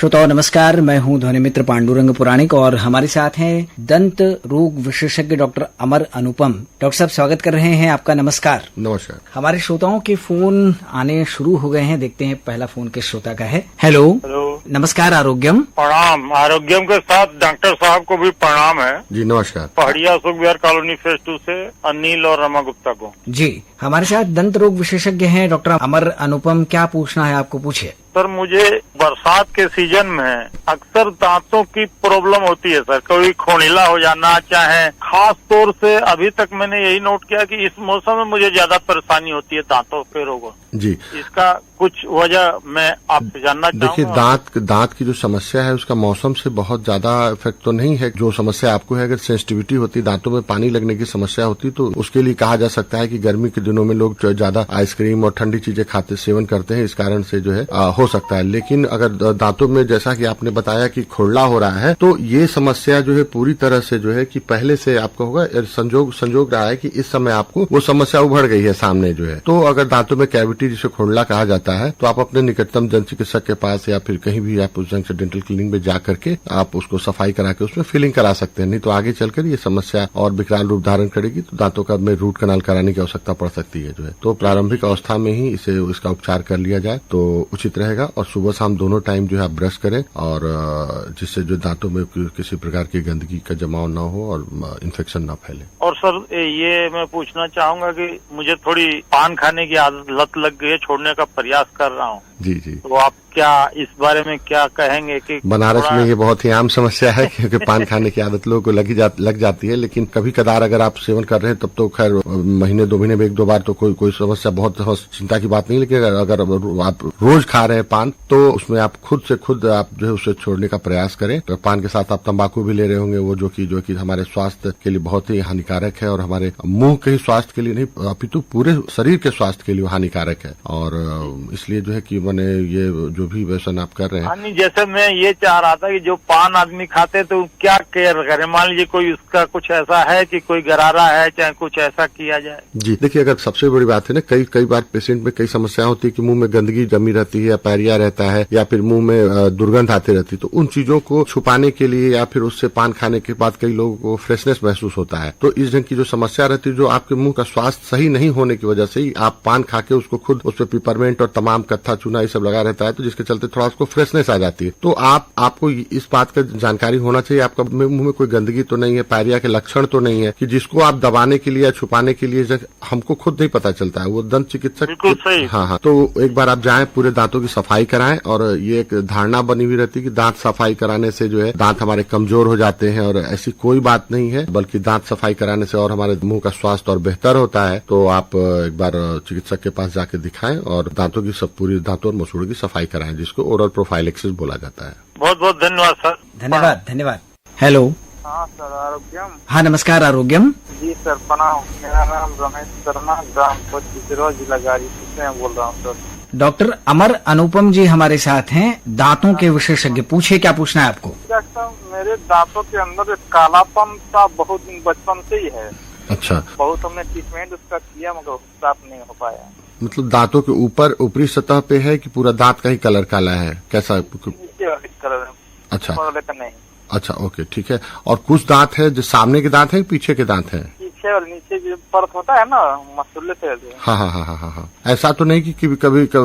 श्रोताओं नमस्कार, मैं हूं ध्वनि मित्र पांडुरंग पुराणिक और हमारे साथ हैं दंत रोग विशेषज्ञ डॉक्टर अमर अनुपम। डॉक्टर साहब स्वागत कर रहे हैं आपका। नमस्कार। नमस्कार। हमारे श्रोताओं के फोन आने शुरू हो गए हैं, देखते हैं पहला फोन किस श्रोता का है। हेलो। नमस्कार। आरोग्यम। प्रणाम। आरोग्यम के साथ डॉक्टर साहब को भी प्रणाम है जी। नमस्कार। पहाड़िया अशोक विहार कॉलोनी फेज 2 से अनिल और रमा गुप्ता को जी। हमारे साथ दंत रोग विशेषज्ञ हैं डॉक्टर अमर अनुपम। क्या पूछना है आपको, पूछिए। सर मुझे बरसात के सीजन में अक्सर दांतों की प्रॉब्लम होती है सर, कभी खोनीला हो जाना, चाहे खास तौर से अभी तक मैंने यही नोट किया कि इस मौसम में मुझे ज्यादा परेशानी होती है दांतों के रोगों जी। इसका कुछ वजह मैं आपसे जानना चाहूँगा। देखिए, दांत की जो समस्या है उसका मौसम से बहुत ज्यादा इफेक्ट तो नहीं है। जो समस्या आपको है, अगर सेंसिटिविटी होती है, दांतों में पानी लगने की समस्या होती तो उसके लिए कहा जा सकता है कि गर्मी के दिनों में लोग ज्यादा आइसक्रीम और ठंडी चीजें खाते सेवन करते हैं, इस कारण से जो है हो सकता है। लेकिन अगर दांतों में जैसा कि आपने बताया कि खोड़ला हो रहा है, तो ये समस्या जो है पूरी तरह से जो है कि पहले से आपका होगा संजोग रहा है कि इस समय आपको वो समस्या उभर गई है सामने जो है। तो अगर दांतों में कैविटी जिसे खोड़ला कहा जाता है, तो आप अपने निकटतम दंत चिकित्सक के पास या फिर कहीं भी आप उस डेंटल क्लिनिक में जा करके आप उसको सफाई करा के उसमें फिलिंग करा सकते हैं। नहीं तो आगे चलकर ये समस्या और विकराल रूप धारण करेगी, तो दांतों का में रूट कनाल कराने की आवश्यकता पड़ सकती है जो है। तो प्रारंभिक अवस्था में ही इसका उपचार कर लिया जाए तो उचित रहेगा। और सुबह शाम दोनों टाइम जो है आप ब्रश करें, और जिससे जो दांतों में किसी प्रकार की गंदगी का जमाव न हो और इन्फेक्शन न फैले। और सर ये मैं पूछना चाहूंगा कि मुझे थोड़ी पान खाने की आदत लत लग गई है, छोड़ने का प्रयास कर रहा हूँ जी जी। तो आप क्या इस बारे में क्या कहेंगे कि बनारस में ये बहुत ही आम समस्या है क्योंकि पान खाने की आदत लोगों को लग जाती है। लेकिन कभी कदार अगर आप सेवन कर रहे हैं तब तो खैर महीने 2 महीने में 1-2 बार तो कोई समस्या बहुत चिंता की बात नहीं। लेकिन अगर आप रोज खा रहे हैं पान, तो उसमें आप खुद आप जो है उसे छोड़ने का प्रयास करें। तो पान के साथ आप तंबाकू भी ले रहे होंगे, वो जो कि हमारे स्वास्थ्य के लिए बहुत ही हानिकारक है, और हमारे मुंह के ही स्वास्थ्य के लिए नहीं अपितु पूरे शरीर के स्वास्थ्य के लिए हानिकारक है। और इसलिए जो है कि मैंने ये जो भी व्यसन आप कर रहे हैं, जैसे मैं ये चाह रहा था कि जो पान आदमी खाते तो क्या केयर करें। मान लीजिए कोई उसका कुछ ऐसा है कि कोई गरारा है, चाहे कुछ ऐसा किया जाए। जी देखिए, अगर सबसे बड़ी बात है ना, कई बार पेशेंट में कई समस्या होती है कि मुंह में गंदगी जमी रहती है, या पैरिया रहता है, या फिर मुंह में दुर्गंध आती रहती है। तो उन चीजों को छुपाने के लिए या फिर उससे पान खाने के बाद कई लोगों को फ्रेशनेस महसूस होता है। तो इस ढंग की जो समस्या रहती है, जो आपके मुंह का स्वास्थ्य सही नहीं होने की वजह से ही आप पान खा के उसको खुद उस पर पिपरमेंट और तमाम कत्था चूना ये सब लगा रहता है, तो जिसके चलते थोड़ा उसको फ्रेशनेस आ जाती है। तो आपको इस बात का जानकारी होना चाहिए, आपका मुंह में कोई गंदगी तो नहीं है, पैरिया के लक्षण तो नहीं है, कि जिसको आप दबाने के लिए या छुपाने के लिए हमको खुद नहीं पता चलता है, वो दंत चिकित्सक। हाँ। तो एक बार आप जाएं, पूरे दांतों की सफाई कराएं। और ये एक धारणा बनी हुई रहती है कि दांत सफाई कराने से जो है दांत हमारे कमजोर हो जाते हैं, और ऐसी कोई बात नहीं है, बल्कि दांत सफाई कराने से और हमारे मुंह का स्वास्थ्य और बेहतर होता है। तो आप एक बार चिकित्सक के पास जाके दिखाएं और दांतों की पूरी दांतों और मसूड़ों की सफाई कराएं, जिसको ओरल प्रोफाइलेक्सिस बोला जाता है। बहुत बहुत धन्यवाद सर। धन्यवाद। हेलो। हाँ सर, आरोग्यम। हाँ नमस्कार। आरोग्यम। जी सर, प्रणाम। मेरा नाम रमेश शर्मा, ग्राम पोस्ट जिला गाजीपुर से बोल रहा हूँ सर। डॉक्टर अमर अनुपम जी हमारे साथ हैं, दांतों के विशेषज्ञ। पूछिए, क्या पूछना है आपको। डॉक्टर, मेरे दांतों के अंदर कालापन सा बहुत बचपन से ही है। अच्छा। बहुत हमने ट्रीटमेंट उसका किया मगर साफ नहीं हो पाया। मतलब दांतों के ऊपरी सतह पे है कि पूरा दांत का ही कलर काला है, कैसा? नीचे वाली कलर है। अच्छा। नहीं। अच्छा, ओके, ठीक है। और कुछ दांत है जो सामने के दांत है, पीछे के दांत है? पीछे और नीचे जो परत होता है ना, मसूले से। हाँ। ऐसा तो नहीं कि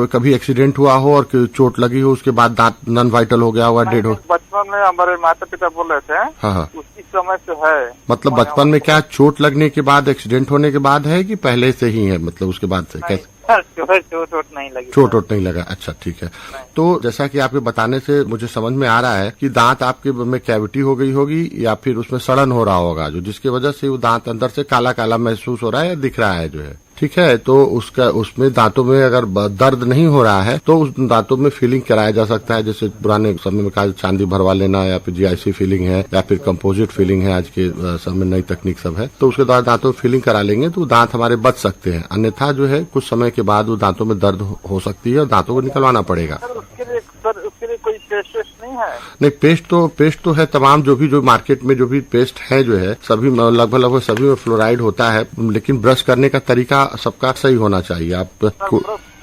कभी एक्सीडेंट हुआ हो और चोट लगी हो, उसके बाद दांत नॉन वाइटल हो गया होगा, डेड हो? बचपन में हमारे माता पिता बोल रहे थे। हाँ। उसी समय से है। मतलब बचपन में क्या चोट लगने के बाद, एक्सीडेंट होने के बाद है कि पहले से ही है? मतलब उसके बाद से कैसे? चोट नहीं लगी। चोट नहीं लगा। अच्छा, ठीक है। तो जैसा कि आपके बताने से मुझे समझ में आ रहा है कि दांत आपके में कैविटी हो गई होगी, या फिर उसमें सड़न हो रहा होगा, जो जिसकी वजह से वो दांत अंदर से काला काला महसूस हो रहा है या दिख रहा है जो है। ठीक है। तो उसमें दांतों में अगर दर्द नहीं हो रहा है तो उस दांतों में फीलिंग कराया जा सकता है, जैसे पुराने समय में कहा चांदी भरवा लेना, या फिर जीआईसी फीलिंग है, या फिर कंपोजिट फीलिंग है। आज के समय नई तकनीक सब है, तो उसके द्वारा दांतों में फीलिंग करा लेंगे तो दांत हमारे बच सकते हैं। अन्यथा जो है कुछ समय के बाद वो दांतों में दर्द हो सकती है और दांतों को निकलवाना पड़ेगा। उसके लिए कोई पेस्ट नहीं है? नहीं, पेस्ट तो है। तमाम जो मार्केट में जो भी पेस्ट है जो है, सभी लगभग सभी में फ्लोराइड होता है। लेकिन ब्रश करने का तरीका सबका सही होना चाहिए। आप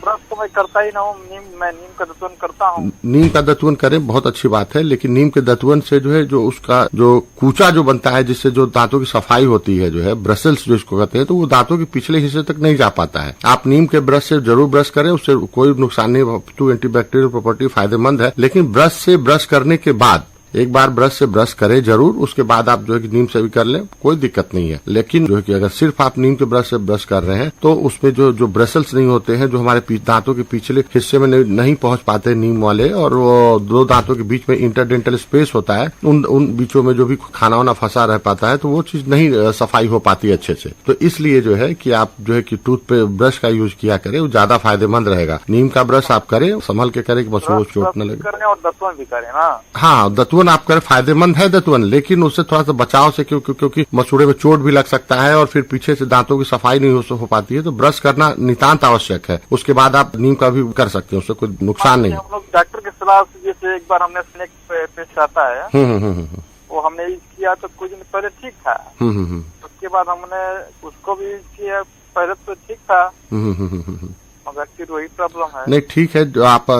ब्रश तो मैं करता ही ना हूँ, नीम का दतवन करता हूँ। नीम का दतवन करें, बहुत अच्छी बात है, लेकिन नीम के दतवन से जो है जो उसका जो कूचा जो बनता है जिससे जो दांतों की सफाई होती है जो है ब्रसल्स जो इसको कहते हैं, तो वो दांतों के पिछले हिस्से तक नहीं जा पाता है। आप नीम के ब्रश से जरूर ब्रश करें, उससे कोई नुकसान नहीं, तो एंटीबैक्टीरियल प्रॉपर्टी फायदेमंद है। लेकिन ब्रश से ब्रश करने के बाद एक बार ब्रश से ब्रश करें जरूर, उसके बाद आप जो है कि नीम से भी कर लें, कोई दिक्कत नहीं है। लेकिन जो है कि अगर सिर्फ आप नीम के ब्रश से ब्रश कर रहे हैं तो उसमें जो ब्रसल्स नहीं होते हैं, जो हमारे दांतों के पिछले हिस्से में नहीं पहुंच पाते नीम वाले, और वो दो दांतों के बीच में इंटरडेंटल स्पेस होता है, उन बीचों में जो भी खाना वाना फंसा रह पाता है, तो वो चीज नहीं सफाई हो पाती अच्छे से। तो इसलिए जो है कि आप जो है कि टूथ पे ब्रश का यूज किया करें, वो ज्यादा फायदेमंद रहेगा। नीम का ब्रश आप करें, संभल के करें कि बस वो चोट न लगे। और दतवन भी करें ना? हाँ, दतवन आप करें, फायदेमंद है दतवन, लेकिन उससे थोड़ा सा बचाव से, क्योंकि मसूड़े में चोट भी लग सकता है और फिर पीछे से दांतों की सफाई नहीं हो पाती है, तो ब्रश करना नितांत आवश्यक है। उसके बाद आप नीम का भी कर सकते हैं, उससे कोई नुकसान नहीं। हम लोग डॉक्टर की सलाह से जैसे एक बार हमने स्नेक पेस्ट आता है, वो हमने यूज किया तो कुछ दिन पहले ठीक था। उसके बाद हमने उसको भी यूज किया, पहले तो ठीक था मगर फिर वही प्रॉब्लम है। नहीं, ठीक है,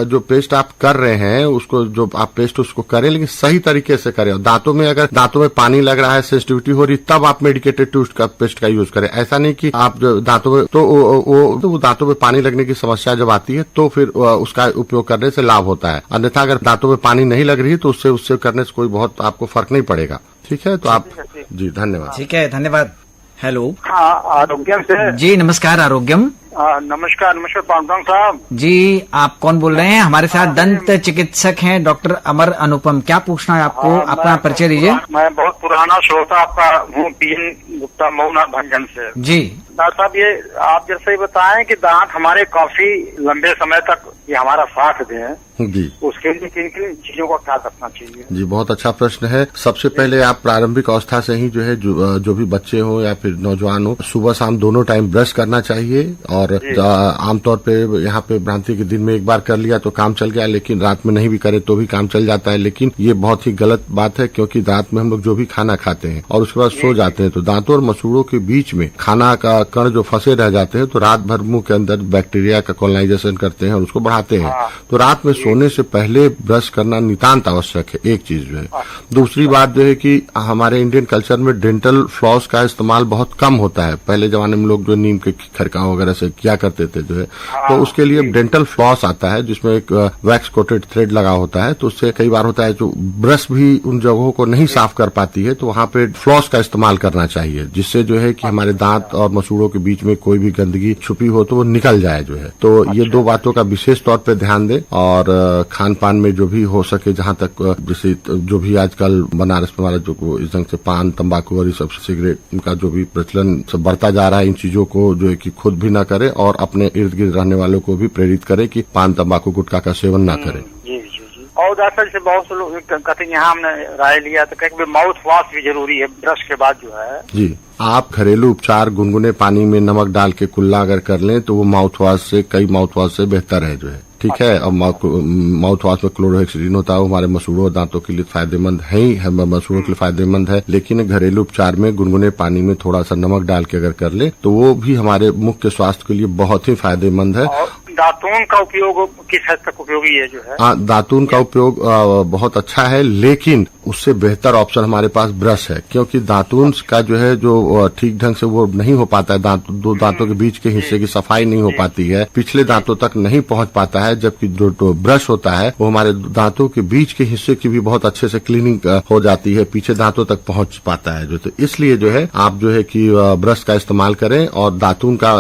जो पेस्ट आप कर रहे हैं उसको, जो आप पेस्ट उसको करें, लेकिन सही तरीके से करें। दांतों में अगर दांतों में पानी लग रहा है, सेंसिटिविटी हो रही, तब आप मेडिकेटेड टूथ का पेस्ट का यूज करें। ऐसा नहीं कि आप जो दांतों में तो वो दांतों में पानी लगने की समस्या जब आती है तो फिर उसका उपयोग करने से लाभ होता है। अन्यथा अगर दांतों में पानी नहीं लग रही तो उससे करने से कोई बहुत आपको फर्क नहीं पड़ेगा। ठीक है, तो आप जी धन्यवाद। ठीक है, धन्यवाद। हेलो। हाँ, आरोग्यम से जी, नमस्कार आरोग्यम। नमस्कार पांडुरंग साहब जी, आप कौन बोल रहे हैं? हमारे साथ दंत चिकित्सक हैं डॉक्टर अमर अनुपम। क्या पूछना है आपको? अपना परिचय दीजिए। मैं बहुत पुराना श्रोता आपका हूँ, पीएन गुप्ता मऊना भंजन से। जी डॉक्टर साहब, ये आप जैसे ही बताएं कि दांत हमारे काफी लंबे समय तक ये हमारा साथ दें, जी, उसके लिए किन किन चीजों का ख्याल रखना चाहिए? जी, बहुत अच्छा प्रश्न है। सबसे पहले आप प्रारंभिक अवस्था से ही जो है जो भी बच्चे हो या फिर नौजवान हो, सुबह शाम दोनों टाइम ब्रश करना चाहिए। और आमतौर पे यहाँ पे भ्रांति के दिन में एक बार कर लिया तो काम चल गया, लेकिन रात में नहीं भी करे तो भी काम चल जाता है। लेकिन ये बहुत ही गलत बात है, क्योंकि रात में हम लोग जो भी खाना खाते हैं और उसके बाद सो जाते हैं, तो दांतों और मसूड़ों के बीच में खाना का कण जो फंसे रह जाते हैं, तो रात भर मुंह के अंदर बैक्टीरिया का कॉलोनाइजेशन करते हैं और उसको बढ़ाते हैं। तो रात में सोने से पहले ब्रश करना नितांत आवश्यक है, एक चीज जो है। दूसरी बात जो है कि हमारे इंडियन कल्चर में डेंटल फ्लॉस का इस्तेमाल बहुत कम होता है। पहले जमाने में लोग जो नीम के खड़काव वगैरह से किया करते थे जो है, तो उसके लिए डेंटल फ्लॉस आता है जिसमें एक वैक्स कोटेड थ्रेड लगा होता है। तो उससे कई बार होता है जो ब्रश भी उन जगहों को नहीं साफ कर पाती है, तो वहां पे फ्लॉस का इस्तेमाल करना चाहिए, जिससे जो है कि हमारे दांत और मसूड़ों के बीच में कोई भी गंदगी छुपी हो तो वो निकल जाए जो है। तो ये दो बातों का विशेष तौर पे ध्यान दें। और खान पान में जो भी हो सके, जहां तक जैसे जो भी आजकल बनारस में हमारा जो इस ढंग से पान, तंबाकू और ये सब सिगरेट का जो भी प्रचलन सब बढ़ता जा रहा है, इन चीजों को जो है कि खुद भी न करे और अपने इर्द गिर्द रहने वालों को भी प्रेरित करे कि पान, तंबाकू, गुटखा का सेवन न करें। और डॉक्टर से बहुत से लोग कहते हैं, यहाँ हमने राय लिया तो कहीं माउथ वॉश भी जरूरी है ब्रश के बाद जो है। जी, आप घरेलू उपचार गुनगुने पानी में नमक डाल के कुल्ला अगर कर लें तो वो माउथ वॉश से, कई माउथ वॉश से बेहतर है जो है। ठीक है, और माउथ वॉश में क्लोरोहेक्सिडिन होता है, वो हमारे मसूड़ों और दांतों के लिए फायदेमंद है ही है, मसूड़ों के लिए फायदेमंद है। लेकिन घरेलू उपचार में गुनगुने पानी में थोड़ा सा नमक डाल के अगर कर ले तो वो भी हमारे मुख के स्वास्थ्य के लिए बहुत ही फायदेमंद है। दातून का उपयोग किस हद तक उपयोगी है जो है? दातून का उपयोग बहुत अच्छा है, लेकिन उससे बेहतर ऑप्शन हमारे पास ब्रश है, क्योंकि दातून का जो है जो ठीक ढंग से वो नहीं हो पाता है, दो दांतों के बीच के हिस्से की सफाई नहीं हो पाती है, पिछले दांतों तक नहीं पहुंच पाता है। जबकि जो ब्रश होता है वो हमारे दांतों के बीच के हिस्से की भी बहुत अच्छे से क्लीनिंग हो जाती है, पीछे दांतों तक पहुंच पाता है जो। तो इसलिए जो है आप जो है कि ब्रश का इस्तेमाल करें, और दातून का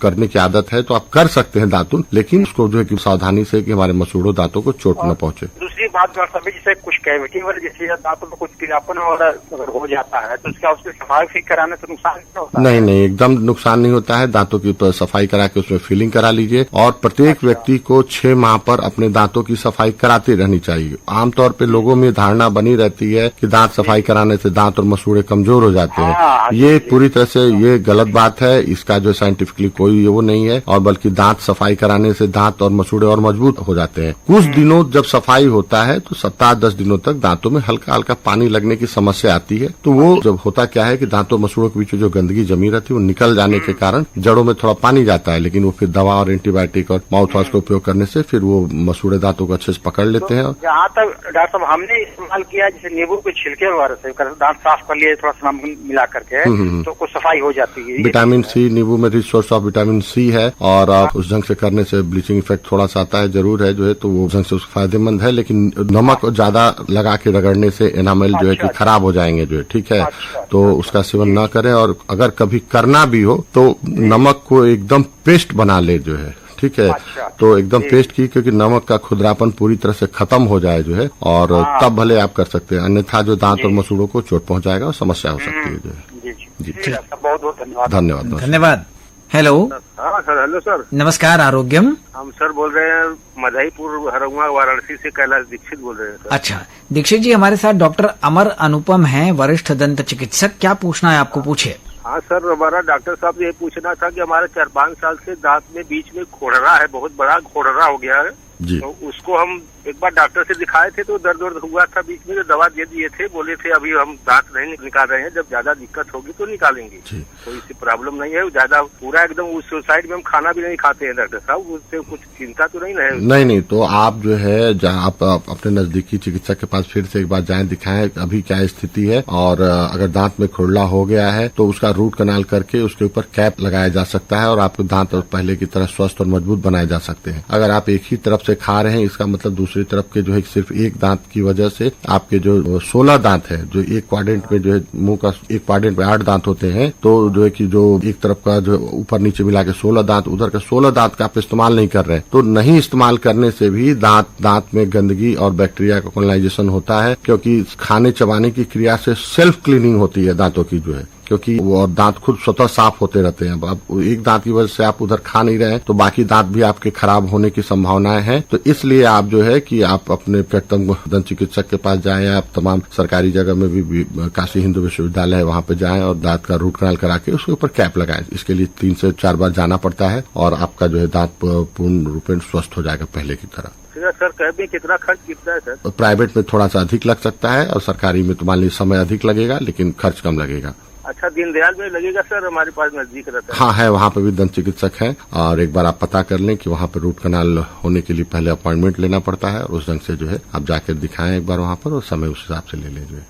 करने की आदत है तो आप कर सकते हैं दातून, लेकिन उसको जो है कि सावधानी से कि हमारे मसूड़ों दांतों को चोट न पहुंचे। दूसरी बात जैसे कुछ कैविटी वाले जैसे दांतों में कुछ पीलापन अगर हो जाता है तो उसकी सफाई फिर कराने से नुकसान नहीं होता? नहीं, एकदम नुकसान नहीं होता है। दांतों की सफाई करा के उसमें फिलिंग करा लीजिए, और प्रत्येक व्यक्ति को 6 माह पर अपने दांतों की सफाई कराती रहनी चाहिए। आमतौर पे लोगों में धारणा बनी रहती है कि दांत सफाई कराने से दांत और मसूड़े कमजोर हो जाते हैं। ये पूरी तरह से ये गलत बात है। इसका जो साइंटिफिकली कोई वो नहीं है, और बल्कि दांत सफाई सफाई कराने से दांत और मसूड़े और मजबूत हो जाते हैं। कुछ दिनों जब सफाई होता है तो 7-10 दिनों तक दांतों में हल्का हल्का पानी लगने की समस्या आती है। तो वो जब होता क्या है कि दांतों मसूड़ों के बीच में जो गंदगी जमी रहती है वो निकल जाने के कारण जड़ों में थोड़ा पानी जाता है, लेकिन वो फिर दवा और एंटीबायोटिक और माउथ वॉश का उपयोग करने से फिर वो मसूड़े दांतों को अच्छे से पकड़ लेते हैं। जहाँ तक डॉक्टर साहब हमने इस्तेमाल किया, जैसे नींबू के छिलके वगैरह से दांत साफ कर लिए, थोड़ा सा नमक मिला करके तो कुछ सफाई हो जाती है। विटामिन सी, नींबू में rich source of vitamin C है और उस ढंग से करने से ब्लीचिंग इफेक्ट थोड़ा सा आता है जरूर है जो है, तो वो ढंग से फायदेमंद है। लेकिन नमक ज्यादा लगा के रगड़ने से एनामेल जो है कि खराब हो जाएंगे जो है, ठीक है। तो उसका सेवन न करें और अगर कभी करना भी हो तो नमक को एकदम पेस्ट बना ले जो है, ठीक है। तो एकदम पेस्ट की, क्योंकि नमक का खुदरापन पूरी तरह से खत्म हो जाए जो है, और तब भले आप कर सकते हैं, अन्यथा जो दांत और मसूड़ों को चोट पहुंचाएगा और समस्या हो सकती है जो है। जी बहुत बहुत धन्यवाद। धन्यवाद। धन्यवाद। हेलो। हाँ सर, हेलो सर। नमस्कार, आरोग्यम। हम सर बोल रहे हैं मधईपुर हरंगा वाराणसी से कैलाश दीक्षित बोल रहे हैं सर। अच्छा दीक्षित जी, हमारे साथ डॉक्टर अमर अनुपम हैं, वरिष्ठ दंत चिकित्सक। क्या पूछना है आपको, पूछिए। हाँ सर, हमारा डॉक्टर साहब से ये पूछना था कि हमारे 4-5 साल से दांत में बीच में खोड़रा है, बहुत बड़ा खोड़रा हो गया है जी। तो उसको हम एक बार डॉक्टर से दिखाए थे तो दर्द हुआ था बीच में, जो दवा दे दिए थे, बोले थे अभी हम दांत नहीं निकाल रहे हैं, जब ज्यादा दिक्कत होगी तो निकालेंगे। कोई सी प्रॉब्लम नहीं है, ज्यादा पूरा एकदम उस साइड में हम खाना भी नहीं खाते हैं डॉक्टर साहब, उससे कुछ चिंता तो नहीं है? नहीं, तो आप जो है जहाँ आप अपने नजदीकी चिकित्सक के पास फिर से एक बार जाएं, दिखाएं अभी क्या स्थिति है, और अगर दांत में खुरला हो गया है तो उसका रूट कनाल करके उसके ऊपर कैप लगाया जा सकता है और आपके दांत पहले की तरह स्वस्थ और मजबूत बनाए जा सकते हैं। अगर आप एक ही तरफ से खा रहे हैं, इसका मतलब दूसरी तरफ के जो है सिर्फ एक दांत की वजह से आपके जो 16 दांत है, जो एक क्वाड्रेंट में जो है मुंह का एक क्वाड्रेंट में 8 दांत होते हैं, तो जो है कि जो एक तरफ का जो ऊपर नीचे मिला के 16 दांत, उधर का 16 दांत का आप इस्तेमाल नहीं कर रहे हैं। तो नहीं इस्तेमाल करने से भी दांत में गंदगी और बैक्टीरिया का कॉलोनाइजेशन होता है, क्योंकि खाने चबाने की क्रिया से सेल्फ क्लीनिंग होती है दांतों की जो है, क्योंकि वो और दांत खुद स्वतः साफ होते रहते हैं। अब एक दांत की वजह से आप उधर खा नहीं रहे हैं तो बाकी दांत भी आपके खराब होने की संभावनाएं हैं। तो इसलिए आप जो है कि आप अपने निकटतम दंत चिकित्सक के पास जाएं, आप तमाम सरकारी जगह में भी काशी हिंदू विश्वविद्यालय है वहां पे जाएं और दांत का रूट कनाल करा के उसके ऊपर कैप लगाएं। इसके लिए 3 से 4 बार जाना पड़ता है और आपका जो है दांत पूर्ण रूपेण स्वस्थ हो जाएगा पहले की तरह। सर कैब में कितना खर्च कितना है सर? प्राइवेट में थोड़ा सा अधिक लग सकता है और सरकारी में तो मान लीजिए समय अधिक लगेगा लेकिन खर्च कम लगेगा। अच्छा, दीनदयाल में लगेगा सर, हमारे पास नजदीक रहता है। हाँ है, वहाँ पे भी दंत चिकित्सक है और एक बार आप पता कर लें कि वहाँ पे रूट कनाल होने के लिए पहले अपॉइंटमेंट लेना पड़ता है और उस ढंग से जो है आप जाकर दिखाएं एक बार वहाँ पर और समय उस हिसाब से ले लें जो है।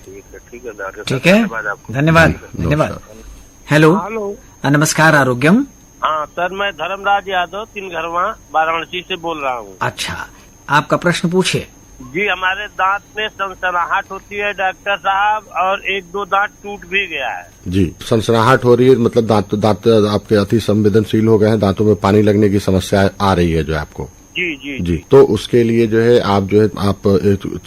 ठीक है डॉक्टर, ठीक है, धन्यवाद। हेलो, नमस्कार, आरोग्यम। हाँ सर, मैं धर्मराज यादव 3 घरवा वाराणसी से बोल रहा हूँ। अच्छा, आपका प्रश्न पूछिए। जी, हमारे दांत में सनसनाहट होती है डॉक्टर साहब, और 1-2 दांत टूट भी गया है। जी, सनसनाहट हो रही है, मतलब दांत आपके अति संवेदनशील हो गए हैं, दांतों में पानी लगने की समस्या आ रही है जो है आपको। जी, तो उसके लिए जो है आप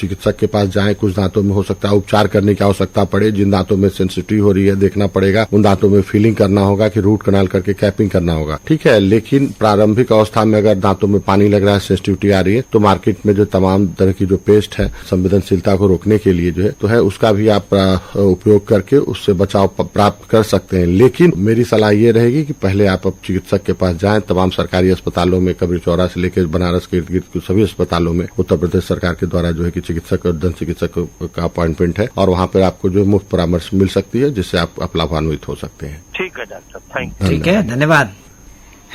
चिकित्सक के पास जाएं। कुछ दांतों में हो सकता है उपचार करने की आवश्यकता पड़े, जिन दांतों में सेंसिटिव हो रही है देखना पड़ेगा, उन दांतों में फीलिंग करना होगा कि रूट कनाल करके कैपिंग करना होगा, ठीक है। लेकिन प्रारंभिक अवस्था में अगर दांतों में पानी लग रहा है, सेंसिटिविटी आ रही है, तो मार्केट में जो तमाम तरह की जो पेस्ट है संवेदनशीलता को रोकने के लिए जो है तो है, उसका भी आप उपयोग करके उससे बचाव प्राप्त कर सकते हैं। लेकिन मेरी सलाह ये रहेगी कि पहले आप चिकित्सक के पास जाएं। तमाम सरकारी अस्पतालों में, कबीर चौरा से लेकर बनारस के इर्द गिर्द सभी अस्पतालों में उत्तर प्रदेश सरकार के द्वारा जो है कि चिकित्सक और दंत चिकित्सक का अपॉइंटमेंट है और वहाँ पर आपको जो मुफ्त परामर्श मिल सकती है, जिससे आप लाभान्वित हो सकते हैं। ठीक है डॉक्टर, थैंक यू। ठीक है, धन्यवाद।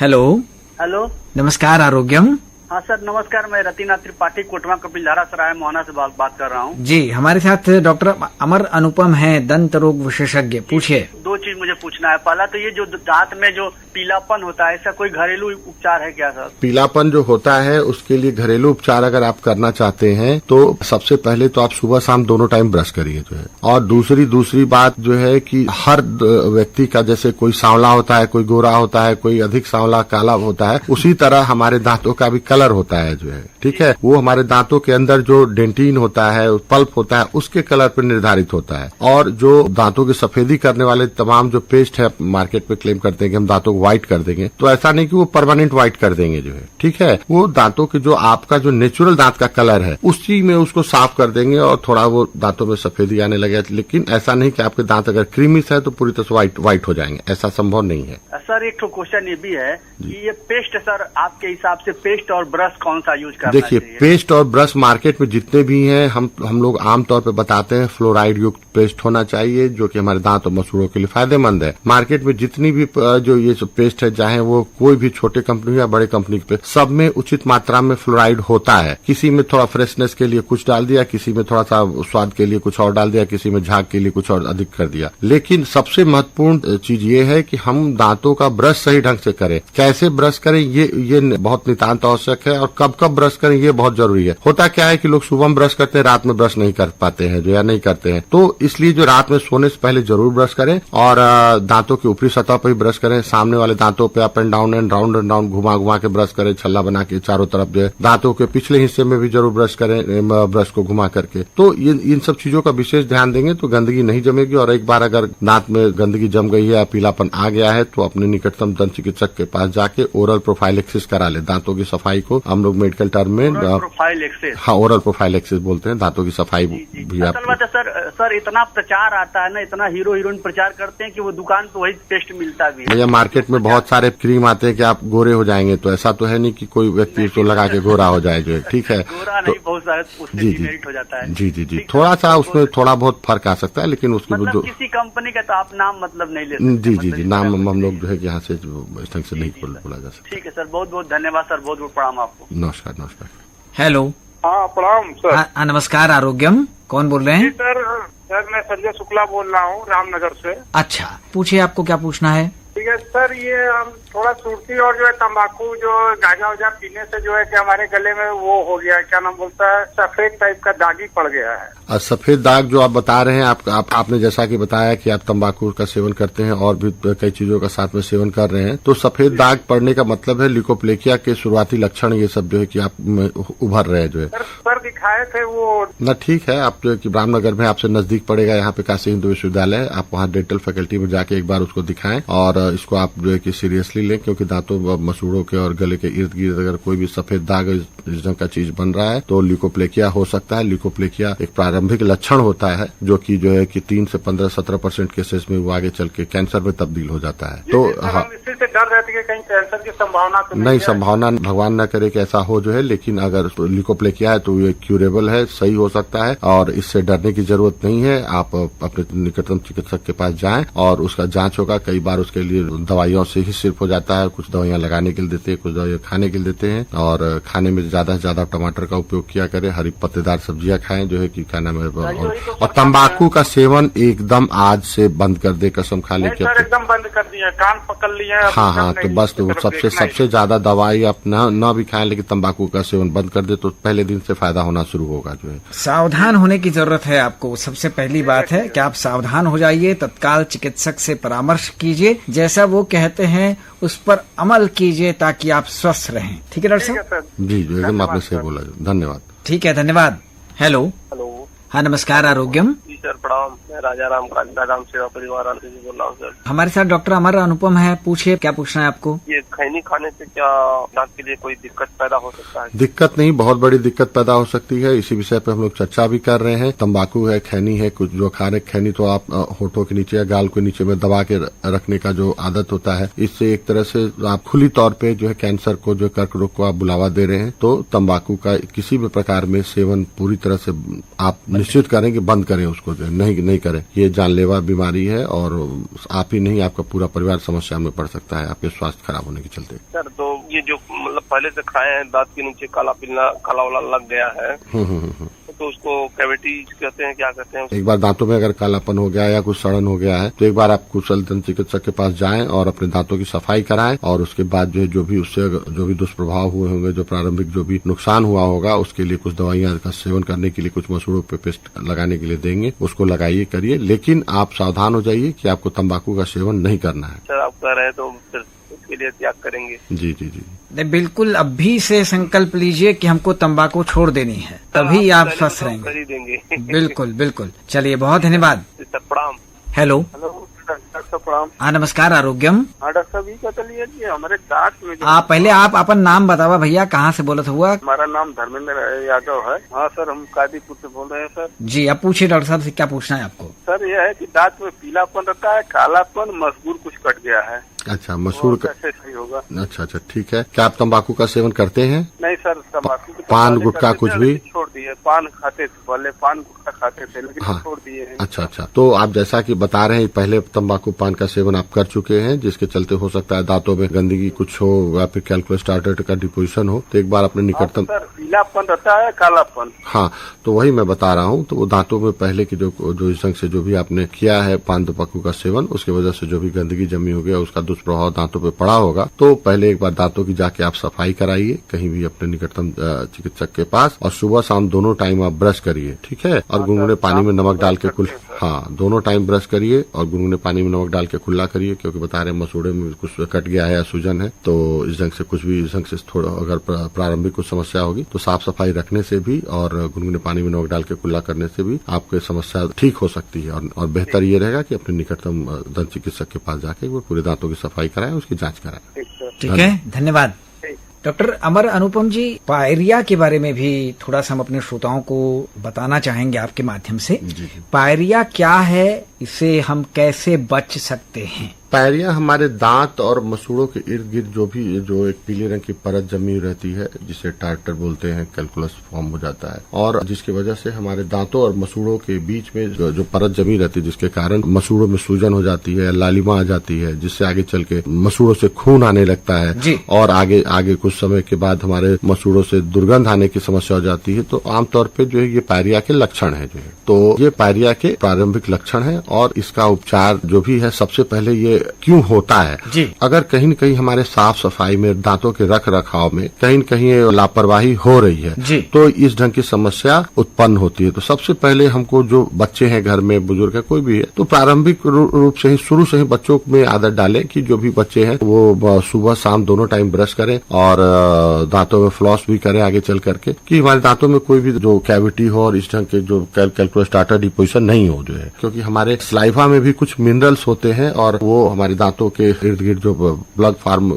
हेलो, नमस्कार, आरोग्यम। हाँ सर नमस्कार, मैं रतिनाथ त्रिपाठी कोटवा कपिलधारा सराय मोहना से बात कर रहा हूँ। जी, हमारे साथ डॉक्टर अमर अनुपम हैं, दंत रोग विशेषज्ञ। पूछिए। 2 चीज मुझे पूछना है। पहला तो ये जो दांत में जो पीलापन होता है, ऐसा कोई घरेलू उपचार है क्या सर? पीलापन जो होता है उसके लिए घरेलू उपचार अगर आप करना चाहते हैं तो सबसे पहले तो आप सुबह शाम दोनों टाइम ब्रश करिए जो है। और दूसरी बात जो है कि हर व्यक्ति का, जैसे कोई सांवला होता है, कोई गोरा होता है, कोई अधिक सांवला काला होता है, उसी तरह हमारे दांतों का भी कलर होता है जो है, ठीक है, वो हमारे दांतों के अंदर जो डेंटिन होता है, पल्प होता है, उसके कलर पर निर्धारित होता है। और जो दांतों की सफेदी करने वाले तमाम जो पेस्ट है मार्केट पे क्लेम करते हैं कि हम दांतों को व्हाइट कर देंगे, तो ऐसा नहीं कि वो परमानेंट व्हाइट कर देंगे जो है, ठीक है। वो दांतों के जो आपका जो नेचुरल दांत का कलर है उसी में उसको साफ कर देंगे और थोड़ा वो दांतों में सफेदी आने लगे। लेकिन ऐसा नहीं कि आपके दांत अगर क्रीमिश है तो पूरी तरह से व्हाइट हो जाएंगे, ऐसा संभव नहीं है। सर एक क्वेश्चन ये भी है कि ये पेस्ट, सर आपके हिसाब से पेस्ट और ब्रश कौन सा यूज करना देखिए, चाहिए? पेस्ट और ब्रश मार्केट में जितने भी हैं हम लोग आमतौर पे बताते हैं फ्लोराइड युक्त पेस्ट होना चाहिए, जो कि हमारे दांत और मसूड़ों के लिए फायदेमंद है। मार्केट में जितनी भी जो ये पेस्ट है, चाहे वो कोई भी छोटे कंपनी या बड़े कंपनी पे, सब में उचित मात्रा में फ्लोराइड होता है। किसी में थोड़ा फ्रेशनेस के लिए कुछ डाल दिया, किसी में थोड़ा सा स्वाद के लिए कुछ और डाल दिया, किसी में झाग के लिए कुछ और अधिक कर दिया। लेकिन सबसे महत्वपूर्ण चीज ये है कि हम दांतों का ब्रश सही ढंग से करें। कैसे ब्रश करें ये बहुत नितांत आवश्यक है, और कब ब्रश करें ये बहुत जरूरी है। होता क्या है कि लोग सुबह में ब्रश करते हैं, रात में ब्रश नहीं कर पाते हैं जो, या नहीं करते हैं, तो इसलिए जो रात में सोने से पहले जरूर ब्रश करें और दांतों की ऊपरी सतह पर ही ब्रश करें। सामने वाले दांतों पे up and down and round and down घुमा के ब्रश करें, छल्ला बना के चारों तरफ जो है। दांतों के पिछले हिस्से में भी जरूर ब्रश करें, ब्रश को घुमा करके। तो इन सब चीजों का विशेष ध्यान देंगे तो गंदगी नहीं जमेगी। और एक बार अगर दांत में गंदगी जम गई है या पीलापन आ गया है तो अपने निकटतम दंत चिकित्सक के पास जाके ओरल प्रोफाइलेक्सिस करा ले। दांतों की सफाई को हम लोग मेडिकल टर्म में ओरल प्रोफाइलेक्सिस बोलते हैं। दांतों की सफाई भी आप सर इतना प्रचार आता है ना, इतना हीरो हीरोइन प्रचार करते हैं कि वो दुकान पे वही पेस्ट मिलता भी है। भैया मार्केट में बहुत सारे क्रीम आते हैं कि आप गोरे हो जाएंगे, तो ऐसा तो है नहीं कि कोई व्यक्ति उसको लगा के गोरा हो जाए जो, ठीक है। गोरा नहीं, बहुत सारे उससे डिमेरिट हो जाता है। जी थोड़ा सा उसमें थोड़ा बहुत फर्क आ सकता है, लेकिन उसकी मतलब किसी कंपनी का तो आप नाम मतलब नहीं ले सकते। जी नाम हम लोग जो है यहाँ से इस ढंग से नहीं बोला जा सकता। ठीक है सर, बहुत बहुत धन्यवाद सर, बहुत बहुत प्रणाम आपको। नमस्कार। हेलो। हाँ प्रणाम सर। नमस्कार, आरोग्यम, कौन बोल रहे हैं? सर मैं संजय शुक्ला बोल रहा हूँ रामनगर से। अच्छा, पूछिए, आपको क्या पूछना है? ठीक है सर, ये हम थोड़ा सुर्ती और जो है तंबाकू जो गांजा वाजा पीने से जो है कि हमारे गले में वो हो गया है, क्या नाम बोलता है, सफेद टाइप का दागी पड़ गया है। सफेद दाग जो आप बता रहे हैं, आपने जैसा कि बताया कि आप तंबाकू का सेवन करते हैं और भी कई चीजों का साथ में सेवन कर रहे हैं, तो सफेद दाग पड़ने का मतलब है ल्यूकोप्लेकिया के शुरुआती लक्षण ये सब जो है कि आप उभर रहे हैं जो है। सर दिखाए थे वो ना, ठीक है, आप जो है कि रामनगर में आपसे नजदीक पड़ेगा, यहाँ पे काशी हिंदू विश्वविद्यालय, आप वहाँ डेंटल फैकल्टी में जाके एक बार उसको दिखाएं और इसको आप जो है कि सीरियसली लें, क्योंकि दांतों मसूड़ों के और गले के इर्द गिर्द अगर कोई भी सफेद दाग इस ढंग का चीज बन रहा है तो ल्यूकोप्लेकिया हो सकता है। ल्यूकोप्लेकिया एक प्रारंभिक लक्षण होता है जो कि जो है कि 3 से 15-17% केसेस में वो आगे चल के कैंसर में तब्दील हो जाता है। तो हाँ, इसी से डर रहती है कहीं कैंसर की संभावना तो नहीं, संभावना भगवान न करे कि ऐसा हो जो है, लेकिन अगर ल्यूकोप्लेकिया है तो ये क्यूरेबल है, सही हो सकता है और इससे डरने की जरूरत नहीं है। आप अपने निकटतम चिकित्सक के पास जाएं और उसका जांच होगा। कई बार उसके लिए दवाइयों से ही सिर्फ हो जाता है, कुछ दवाइयां लगाने के लिए देते हैं, कुछ दवाइयां खाने के लिए देते हैं। और खाने में ज्यादा से ज्यादा टमाटर का उपयोग किया करें, हरी पत्तेदार सब्जियां खाएं जो है कि खाना में, और तंबाकू का सेवन एकदम आज से बंद कर दे, कसम खा ले। एकदम बंद कर दिया, कान पकड़ लिया। हाँ, तो बस तो सबसे ज्यादा दवाई आप न भी खाएं, लेकिन तंबाकू का सेवन बंद कर दे तो पहले दिन से फायदा होना शुरू होगा जो है। सावधान होने की जरूरत है आपको। सबसे पहली बात है कि आप सावधान हो जाइए, तत्काल चिकित्सक से परामर्श कीजिए, जैसा वो कहते हैं उस पर अमल कीजिए ताकि आप स्वस्थ रहें। ठीक है डॉक्टर साहब? जी एकदम आपने सही बोला, धन्यवाद। ठीक है, धन्यवाद। हेलो। हाँ, नमस्कार, आरोग्यम। जी सर प्रणाम, मैं राजा राम कालिदाराम सेवा परिवार से बोल रहा हूँ सर। हमारे साथ डॉक्टर अमर अनुपम है, पूछिए, क्या पूछना है आपको? ये खैनी खाने से क्या दांत के लिए कोई दिक्कत पैदा हो सकता है? दिक्कत नहीं, बहुत बड़ी दिक्कत पैदा हो सकती है। इसी विषय पे हम लोग चर्चा भी कर रहे हैं। तंबाकू है, खैनी है, कुछ जो खा रहे, खैनी तो आप होठों के नीचे या गाल के नीचे में दबा के रखने का जो आदत होता है, इससे एक तरह से आप खुली तौर पे जो है कैंसर को, जो कर्क रोग को आप बुलावा दे रहे हैं। तो तंबाकू का किसी भी प्रकार में सेवन पूरी तरह से आप निश्चित करें कि बंद करें, उसको नहीं करें। ये जानलेवा बीमारी है और आप ही नहीं, आपका पूरा परिवार समस्या में पड़ सकता है आपके स्वास्थ्य खराब होने के चलते। सर तो ये जो मतलब पहले से खाए हैं, दांत के नीचे काला वाला लग गया है, तो उसको कैविटी कहते हैं, क्या कहते हैं? एक बार दांतों में अगर कालापन हो गया या कुछ सड़न हो गया है तो एक बार आप कुशल दंत चिकित्सक के पास जाएं और अपने दांतों की सफाई कराएं, और उसके बाद जो भी उससे जो भी दुष्प्रभाव हुए होंगे, जो प्रारंभिक जो भी नुकसान हुआ होगा, उसके लिए कुछ दवाइयां का सेवन करने के लिए, कुछ मसूड़ों पे पेस्ट लगाने के लिए देंगे, उसको लगाइए, करिए। लेकिन आप सावधान हो जाइए कि आपको तंबाकू का सेवन नहीं करना है। सर आप कह रहे हैं तो फिर उसके लिए त्याग करेंगे? जी। नहीं, बिल्कुल अभी से संकल्प लीजिए कि हमको तंबाकू छोड़ देनी है, तभी आप स्वस्थ रहेंगे। कर ही देंगे। बिल्कुल बिल्कुल। चलिए, बहुत धन्यवाद। सर प्रणाम। हेलो। हेलो डॉक्टर साहब प्रणाम। हाँ, नमस्कार। आरोग्यम। हाँ डॉक्टर साहब, ये बताइए कि हमारे दांत में जो पहले आप अपन नाम बतावा भैया, कहाँ से बोलत हुआ? हमारा नाम धर्मेंद्र यादव है। हाँ सर, हम कादीपुर से बोल रहे हैं सर। जी, अब पूछिए डॉक्टर साहब से, क्या पूछना है आपको? सर यह है कि दांत में पीलापन रहता है, कालापन, मसूर कुछ कट गया है। अच्छा, मसूर का। कैसे सही होगा? अच्छा, ठीक है। क्या आप तंबाकू का सेवन करते हैं? नहीं सर, तंबाकू तो पान पहले गुटखा करते कुछ थे, भी? लेकिन छोड़ दिए। पान खाते थे पहले, पान गुटखा खाते थे, लेकिन हाँ। छोड़ दिए हैं। अच्छा, तो आप जैसा कि बता रहे हैं, पहले तंबाकू पान का सेवन आप कर चुके हैं, जिसके चलते हो सकता है दांतों में गंदगी कुछ हो या फिर कैलकुलस स्टार्टर का डिपोजिशन हो। तो एक बार अपने निकटतम। सर पीलापन रहता है, कालापन। हाँ, तो वही मैं बता रहा हूँ। तो वो दांतों में पहले की जो इस ढंग से जो भी आपने किया है पान तंबाकू का सेवन, उसकी वजह से जो भी गंदगी जमी हो गया, उसका दुष्प्रभाव दांतों पे पड़ा होगा। तो पहले एक बार दांतों की जाके आप सफाई कराइए कहीं भी अपने निकटतम चिकित्सक के पास, और सुबह शाम दोनों टाइम आप ब्रश करिए, ठीक है? और गुनगुने पानी में नमक डाल के दोनों टाइम ब्रश करिए और गुनगुने पानी में नमक डाल के कुल्ला करिए, क्योंकि बता रहे हैं मसूड़े में कुछ कट गया है या सूजन है। तो इस ढंग से कुछ भी इस ढंग से थोड़ा अगर प्रारंभिक कुछ समस्या होगी तो साफ सफाई रखने से भी और गुनगुने पानी में नमक डाल के कुल्ला करने से भी आपकी समस्या ठीक हो सकती है। और बेहतर ये रहेगा कि अपने निकटतम दंत चिकित्सक के पास जाके एक बार पूरे दांतों की सफाई कराएं, उसकी जांच कराएं। ठीक है, धन्यवाद। डॉक्टर अमर अनुपम जी, पायरिया के बारे में भी थोड़ा सा हम अपने श्रोताओं को बताना चाहेंगे आपके माध्यम से। पायरिया क्या है, इससे हम कैसे बच सकते हैं? पायरिया हमारे दांत और मसूड़ों के इर्द गिर्द जो एक पीले रंग की परत जमी रहती है, जिसे टार्टर बोलते हैं, कैलकुलस फॉर्म हो जाता है, और जिसकी वजह से हमारे दांतों और मसूड़ों के बीच में जो परत जमी रहती है, जिसके कारण मसूड़ों में सूजन हो जाती है, लालिमा आ जाती है, जिससे आगे चल के मसूड़ों से खून आने लगता है और आगे कुछ समय के बाद हमारे मसूड़ों से दुर्गंध आने की समस्या हो जाती है। तो आमतौर पर जो है ये पायरिया के लक्षण है। जो है तो ये पायरिया के प्रारंभिक लक्षण है, और इसका उपचार जो भी है, सबसे पहले ये क्यों होता है जी। अगर कहीं न कहीं हमारे साफ सफाई में, दांतों के रख रखाव में कहीं न कहीं लापरवाही हो रही है जी, तो इस ढंग की समस्या उत्पन्न होती है। तो सबसे पहले हमको, जो बच्चे हैं घर में, बुजुर्ग है, कोई भी है, तो प्रारंभिक रूप से ही, शुरू से ही बच्चों में आदत डालें कि जो भी बच्चे हैं वो सुबह शाम दोनों टाइम ब्रश करें और दांतों में फ्लॉस भी करें आगे चल करके, कि हमारे दांतों में कोई भी जो कैविटी हो और इस ढंग के जो कैलकुलस स्टार्टर डिपोजिशन नहीं हो, जो है, क्योंकि हमारे स्लाइवा में भी कुछ मिनरल्स होते हैं और वो हमारे दांतों के इर्द गिर्द जो ब्लड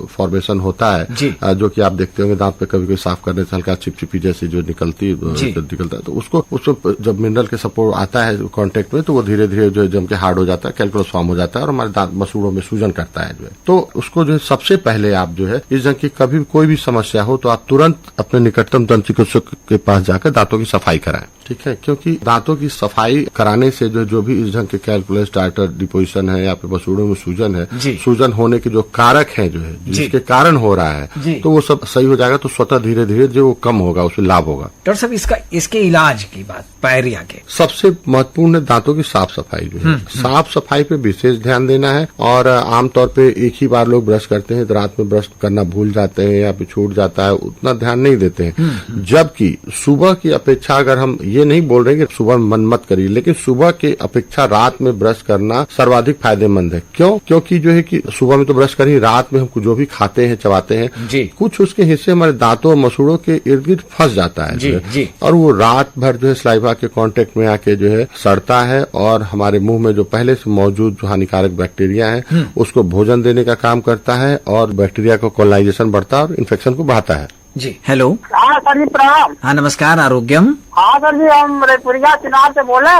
फॉर्मेशन होता है, जो कि आप देखते होंगे दांत पे कभी कभी साफ करने से हल्का चिपचिपी जैसी जो निकलता है, तो उसमें जब मिनरल के सपोर्ट आता है कांटेक्ट में, तो वो धीरे धीरे जो जम के हार्ड हो जाता है, कैलकुलस फॉर्म हो जाता है और हमारे दांत मसूड़ों में सूजन करता है। जो है तो उसको जो है सबसे पहले आप जो है इस ढंग की कभी कोई भी समस्या हो तो आप तुरंत अपने निकटतम दंत चिकित्सक के पास जाकर दांतों की सफाई कराएं, ठीक है? क्योंकि दांतों की सफाई कराने से जो भी इस ढंग के कैलकुलस स्टार्टर डिपोजिशन है या फिर मसूड़ों में सूजन है, सूजन होने के जो कारक हैं, जो है जिसके कारण हो रहा है, तो वो सब सही हो जाएगा। तो स्वतः धीरे धीरे जो कम होगा, उसमें लाभ होगा। डॉक्टर साहब, इसके इलाज की बात, पायरिया के सबसे महत्वपूर्ण है दांतों की साफ सफाई। जो है साफ सफाई पे विशेष ध्यान देना है, और आमतौर पे एक ही बार लोग ब्रश करते हैं, तो रात में ब्रश करना भूल जाते हैं या फिर छूट जाता है, उतना ध्यान नहीं देते हैं। जबकि सुबह की अपेक्षा, अगर हम ये नहीं बोल रहे कि सुबह मन मत करिए, लेकिन सुबह की अपेक्षा रात में ब्रश करना सर्वाधिक फायदेमंद है। क्यों? क्योंकि जो है कि सुबह में तो ब्रश करिए, रात में हम जो भी खाते हैं, चबाते हैं, कुछ उसके हिस्से हमारे दांतों और मसूड़ों के इर्द गिर्द फंस जाता है, और वो रात भर जो है स्लाइवा के कांटेक्ट में आके जो है सड़ता है, और हमारे मुंह में जो पहले से मौजूद जो हानिकारक बैक्टीरिया है उसको भोजन देने का काम करता है, और बैक्टीरिया का कॉलोनाइजेशन बढ़ता है और इन्फेक्शन को बढ़ाता है। जी, हेलो। हाँ सर जी, प्रणाम। हाँ, नमस्कार। आरोग्यम। हाँ सर जी, हम रेपुरिया चुनाव से बोले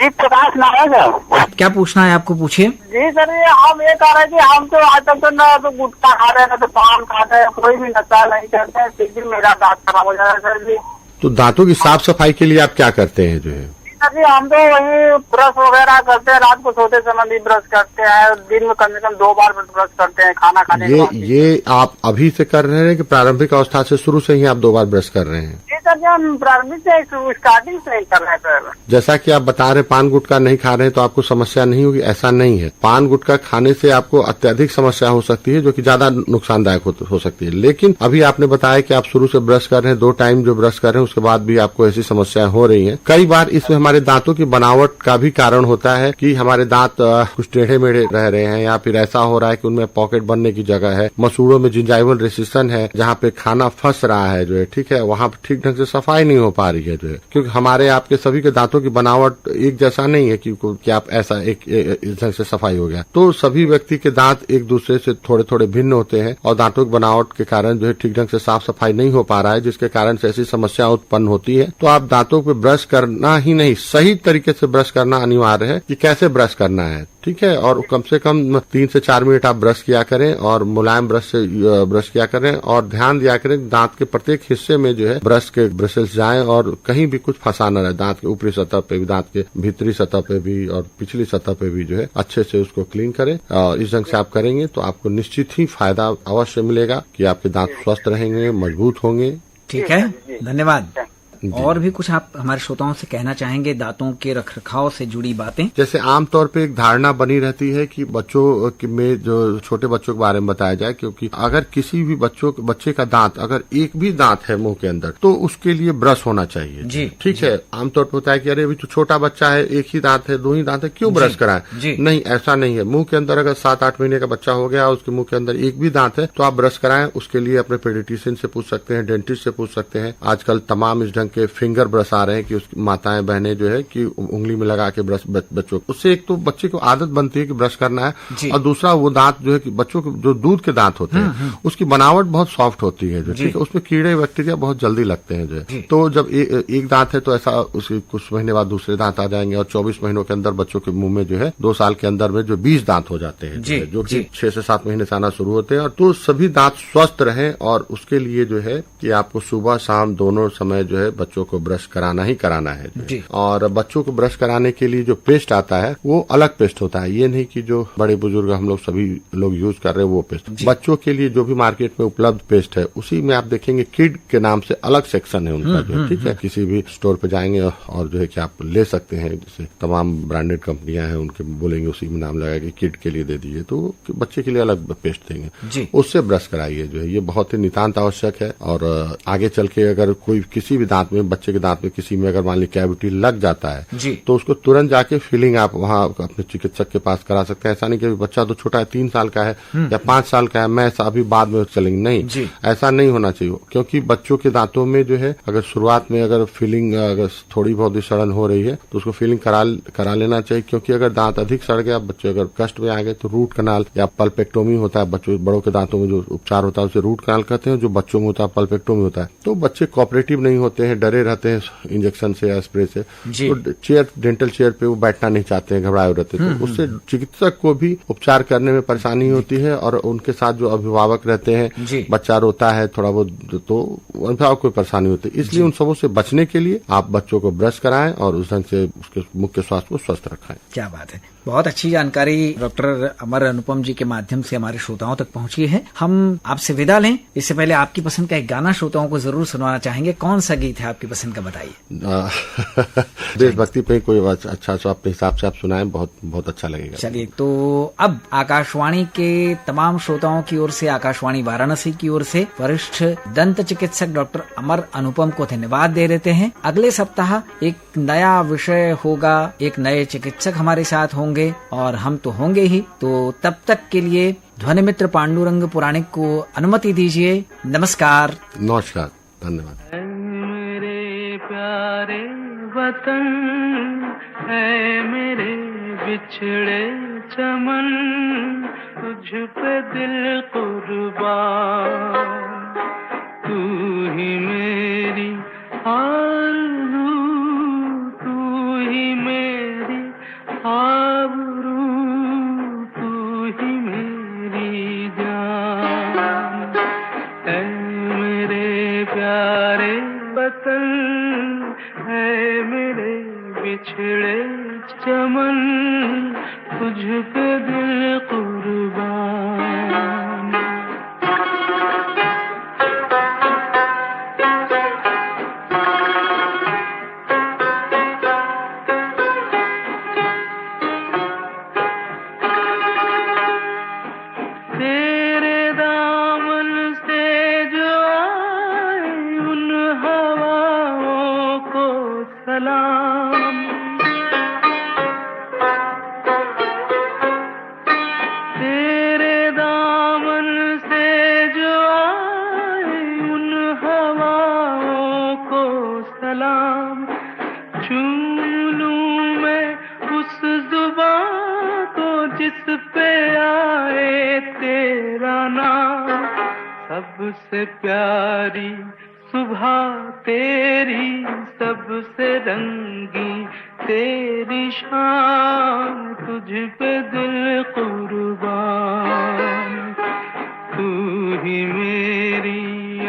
जी, प्रकाश नायक है। क्या पूछना है आपको, पूछिए। जी सर, ये हम ये कह रहे हैं कि हम तो आज तक तो न तो गुटखा खा रहे हैं, न तो पान खाते हैं, कोई भी नशा नहीं करते हैं, फिर भी मेरा दांत खराब हो जा रहा है सर जी। तो दांतों की साफ सफाई के लिए आप क्या करते हैं? जो है सर जी, हम तो वही ब्रश वगैरह करते हैं, रात को सोते समय भी ब्रश करते हैं, दिन में कम से कम 2 बार ब्रश करते हैं खाना खाने के बाद। ये आप अभी से कर रहे हैं कि प्रारंभिक अवस्था से शुरू से ही आप 2 बार ब्रश कर रहे हैं? जी सर जो हम प्रारंभिक से स्टार्टिंग से ही कर रहे हैं सर। जैसा कि आप बता रहे पान गुटखा नहीं खा रहे हैं तो आपको समस्या नहीं होगी, ऐसा नहीं है। पान गुटखा खाने से आपको अत्यधिक समस्या हो सकती है जो कि ज्यादा नुकसानदायक हो सकती है। लेकिन अभी आपने बताया कि आप शुरू से ब्रश कर रहे हैं, 2 टाइम जो ब्रश कर रहे हैं उसके बाद भी आपको ऐसी समस्याएं हो रही हैं। कई बार इसमें हमारे दांतों की बनावट का भी कारण होता है कि हमारे दांत कुछ टेढ़े मेढ़े रह रहे हैं या फिर ऐसा हो रहा है कि उनमें पॉकेट बनने की जगह है, मसूड़ों में जिंजाइवल रेसिस्टेंस है, जहाँ पे खाना फंस रहा है जो है, ठीक है, वहाँ ठीक ढंग से सफाई नहीं हो पा रही है जो है, क्योंकि हमारे आपके सभी के दांतों की बनावट एक जैसा नहीं है कि आप ऐसा एक ढंग से सफाई हो गया। तो सभी व्यक्ति के दांत एक दूसरे से थोड़े थोड़े भिन्न होते हैं और दांतों की बनावट के कारण जो है ठीक ढंग से साफ सफाई नहीं हो पा रहा है, जिसके कारण से ऐसी समस्या उत्पन्न होती है। तो आप दांतों पे ब्रश करना ही नहीं, सही तरीके से ब्रश करना अनिवार्य है कि कैसे ब्रश करना है, ठीक है। और कम से कम 3 से 4 मिनट आप ब्रश किया करें और मुलायम ब्रश से ब्रश किया करें और ध्यान दिया करें दांत के प्रत्येक हिस्से में जो है ब्रश के ब्रशेस जाएं और कहीं भी कुछ फंसा न रहे। दांत के ऊपरी सतह पे भी, दांत के भीतरी सतह पे भी और पिछली सतह पे भी जो है अच्छे से उसको क्लीन करें। और इस ढंग से आप करेंगे तो आपको निश्चित ही फायदा अवश्य मिलेगा कि आपके दांत स्वस्थ रहेंगे, मजबूत होंगे। ठीक है, धन्यवाद। और भी कुछ आप हमारे श्रोताओं से कहना चाहेंगे दांतों के रखरखाव से जुड़ी बातें? जैसे आमतौर पे एक धारणा बनी रहती है कि बच्चों में जो छोटे बच्चों के बारे में बताया जाए, क्योंकि अगर किसी भी बच्चे का दांत अगर एक भी दांत है मुंह के अंदर तो उसके लिए ब्रश होना चाहिए जी, ठीक है। आमतौर पर होता है कि अरे अभी तो छोटा बच्चा है, एक ही दांत है, 2 ही दांत है, क्यों ब्रश कराएं? नहीं, ऐसा नहीं है। मुंह के अंदर अगर 7-8 महीने का बच्चा हो गया, उसके मुंह के अंदर एक भी दांत है तो आप ब्रश कराएं। उसके लिए अपने पेडियाट्रिशियन से पूछ सकते हैं, डेंटिस्ट से पूछ सकते हैं। आजकल तमाम इस ढंग के फिंगर ब्रश आ रहे हैं कि उसकी माताएं बहनें जो है कि उंगली में लगा के ब्रश बच्चों को, उससे एक तो बच्चे को आदत बनती है कि ब्रश करना है, और दूसरा वो दांत जो है कि बच्चों के जो दूध के दांत होते हैं उसकी बनावट बहुत सॉफ्ट होती है जो, ठीक है, उसमें कीड़े बैक्टीरिया बहुत जल्दी लगते हैं जो है। तो जब एक दांत है तो ऐसा उसके कुछ महीने बाद दूसरे दांत आ जाएंगे और 24 महीनों के अंदर बच्चों के मुंह में जो है 2 साल के अंदर में जो 20 दांत हो जाते हैं जो कि 6 से 7 महीने से आना शुरू होते हैं। और तो सभी दांत स्वस्थ रहें और उसके लिए जो है कि आपको सुबह शाम दोनों समय जो है बच्चों को ब्रश कराना ही कराना है। और बच्चों को ब्रश कराने के लिए जो पेस्ट आता है वो अलग पेस्ट होता है, ये नहीं कि जो बड़े बुजुर्ग हम लोग सभी लोग यूज कर रहे हैं वो पेस्ट। बच्चों के लिए जो भी मार्केट में उपलब्ध पेस्ट है उसी में आप देखेंगे किड के नाम से अलग सेक्शन है उनका जो, ठीक है। किसी भी स्टोर पे जाएंगे और जो है कि आप ले सकते हैं, जैसे तमाम ब्रांडेड कंपनियां हैं उनके बोलेंगे उसी में नाम लगा कि किड के लिए दे दीजिए, तो बच्चे के लिए अलग पेस्ट देंगे, उससे ब्रश कराइए जो है। ये बहुत ही नितांत आवश्यक है। और आगे चल के अगर कोई किसी भी दांत में, बच्चे के दांत में किसी में अगर मान ली कैविटी लग जाता है तो उसको तुरंत जाके फिलिंग आप वहाँ अपने चिकित्सक के पास करा सकते हैं। ऐसा नहीं कि बच्चा तो छोटा है, 3 साल का है या 5 साल का है, मैं ऐसा अभी बाद में चलेंगे, नहीं, ऐसा नहीं होना चाहिए। क्योंकि बच्चों के दांतों में जो है अगर शुरुआत में अगर फिलिंग अगर थोड़ी बहुत भी सड़न हो रही है तो उसको फिलिंग करा लेना चाहिए। क्योंकि अगर दांत अधिक सड़ गया, बच्चे अगर कष्ट में आ गए तो रूट कनाल या पल्पेक्टोमी होता है। बच्चों बड़ों के दांतों में जो उपचार होता है उसे रूट कनाल कहते हैं, जो बच्चों में होता है पल्पेक्टोमी होता है। तो बच्चे कोऑपरेटिव नहीं होते हैं, डरे रहते हैं इंजेक्शन से या स्प्रे से, तो चेयर, डेंटल चेयर पे वो बैठना नहीं चाहते हैं, घबराए रहते हैं। तो उससे चिकित्सक को भी उपचार करने में परेशानी होती है और उनके साथ जो अभिभावक रहते हैं, बच्चा रोता है थोड़ा बहुत तो अभिभावक को परेशानी होती है। इसलिए उन सबों से बचने के लिए आप बच्चों को ब्रश कराएं और उस ढंग से उसके मुख्य स्वास्थ्य को स्वस्थ रखें। क्या बात है, बहुत अच्छी जानकारी डॉक्टर अमर अनुपम जी के माध्यम से हमारे श्रोताओं तक पहुंची है। हम आपसे विदा लें, इससे पहले आपकी पसंद का एक गाना श्रोताओं को जरूर सुनवाना चाहेंगे। कौन सा गीत है आपकी पसंद का, बताइए। देशभक्ति पे कोई अच्छा सा अपने हिसाब से आप सुनाएं, बहुत बहुत अच्छा लगेगा। चलिए, तो अब आकाशवाणी के तमाम श्रोताओं की ओर से, आकाशवाणी वाराणसी की ओर से वरिष्ठ दंत चिकित्सक डॉक्टर अमर अनुपम को धन्यवाद दे देते हैं। अगले सप्ताह एक नया विषय होगा, एक नए चिकित्सक हमारे साथ होंगे और हम तो होंगे ही। तो तब तक के लिए ध्वनि मित्र पांडुरंग पुराणिक को अनुमति दीजिए। नमस्कार। नमस्कार, धन्यवाद। मेरे प्यारे वतन है, मेरे बिछड़े चमन, तुझ पे दिल कुर्बान, तू ही मेरी आरज़ू, तू ही मेरी आबरू, तू ही मेरी जान, ऐ मेरे प्यारे वतन है, मेरे बिछड़े चमन, तुझ पे दिल कुर्बान। सलाम। तेरे दामन से जो आए उन हवाओं को सलाम। चूम लूं मैं उस जुबां को जिस पे आए तेरा नाम। सबसे प्यारी सुबह तेरी, सबसे रंगी तेरी शान, तुझ पे दिल कुर्बान। तू ही मेरी